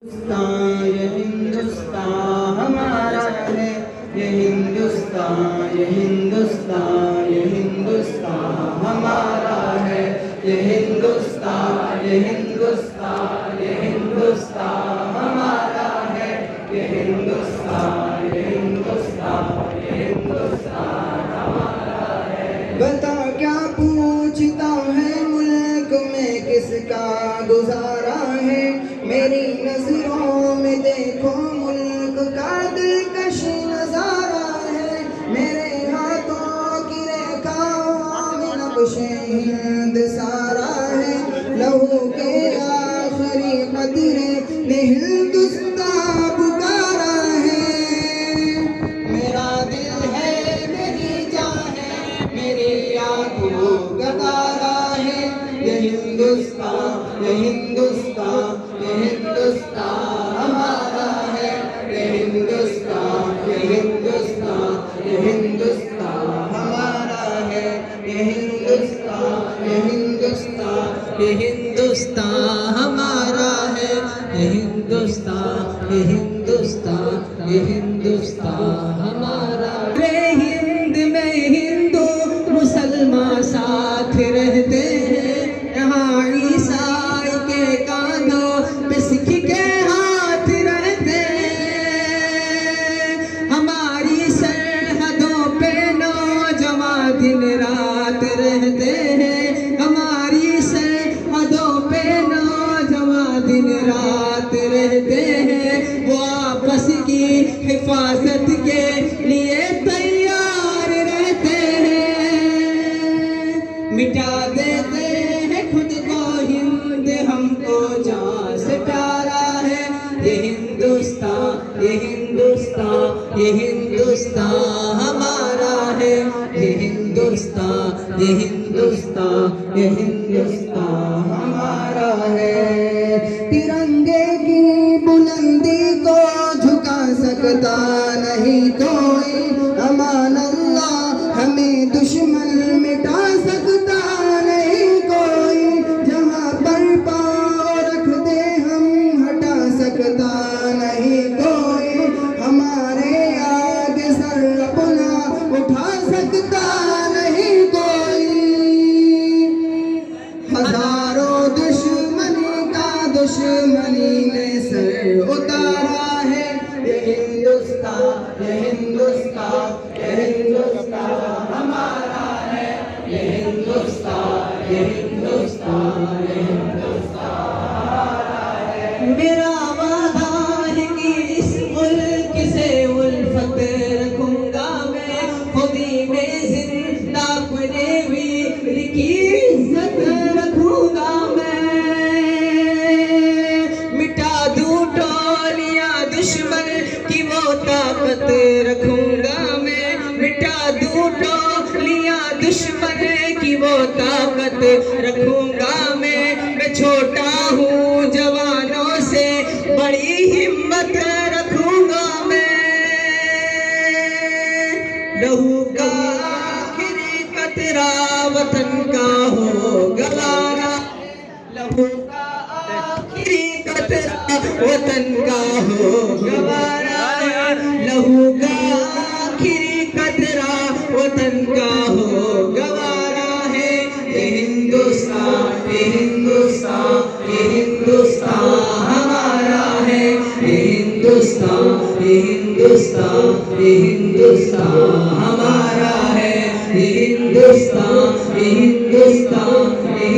ये हिंदुस्तान हमारा है, ये हिंदुस्तान, ये हिंदुस्तान, ये हिंदुस्तान हमारा है, ये हिंदुस्तान, ये हिंदुस्तान, ये हिंदुस्तान हमारा है, ये हिंदुस्तान, ये हिंदुस्तान, ये हिंदुस्तान हमारा है। बता क्या पूछता है मुल्क में किसका गुजारा है, मेरी नजरों में देखो मुल्क का दिलकश नजारा है, मेरे हाथों की रेखाओं में नक्शे हिंद सारा है, लहू के आखिरी कतरे ने हिंदुस्तान पुकारा है, मेरा दिल है मेरी जान है, मेरी आंखों का तारा है, ये हिंदुस्तान, ये हिंदुस्तान, ये हिंदुस्तान हमारा है, ये हिंदुस्तान, ये हिंदुस्तान, ये हिंदुस्तान हमारा है, ये हिंदुस्तान, ये हिंदुस्तान, ये हिंदुस्तान हमारा है, ये हिंदुस्तान, ये हिंदुस्तान, ये हिंदुस्तान हमारा। रे हिंद में हिंदू मुसलमान साथ रहते हैं, यहाँ ईसाई के कांधों पे सिख के हाथ रहते हैं, हमारी सरहदों पे नौजवान दिन रात रहते हैं, हमारी सरहदों पे नौजवान दिन रात रहते हैं, वो आपस की हिफाजत के लिए तैयार रहते हैं, मिटा देते हैं खुद को हिंद हमको जान से प्यारा है, ये हिंदुस्तान, ये हिंदुस्तान, ये हिंदुस्तान हमारा है, ये हिंदुस्तान, ये हिंदुस्तान, ये हिंदुस्तान हमारा है। तिरंगे की बुलंदी को झुका सकता नहीं कोई, अमान अल्लाह हमें दुश्मन मिटा सकता नहीं कोई, जहाँ पर पाँव रख दे हम हटा सकता नहीं कोई, हमारे आगे सर अपना उठा सकता नहीं कोई, हजारों दुश्मनी का दुश्मनी ने सर उतारा है, ये हिंदुस्तान, ये हिंदुस्तान, ये हिंदुस्तान हमारा है, ये हिंदुस्तान, ये हिंदुस्तान, ये हिंदुस्तान हमारा है। मेरा वादा है कि इस मुल्क से उल्फत रखूंगा मैं, खुदी में जिंदा अपने वीर की इज्जत रखूंगा मैं, मिटा दूं टोलियां दुश्मन की वो ताकत रखूंगा मैं, मिटा दूं टोलियां दुश्मन की वो ताकत रखूंगा मैं छोटा हूँ जवानों से बड़ी हिम्मत रखूंगा मैं, लहू का आखिरी कतरा वतन का हो गवारा, लहू का आखिरी कतरा वतन का हो गवारा, लहू का आखिरी कतरा वतन का हो गवारा है, ये हिंदुस्तान, ये हिंदुस्तान, ये हिंदुस्तान हमारा है, ये हिंदुस्तान, ये हिंदुस्तान, ये हिंदुस्तान हमारा है, ये हिंदुस्तान, ये हिंदुस्तान, ये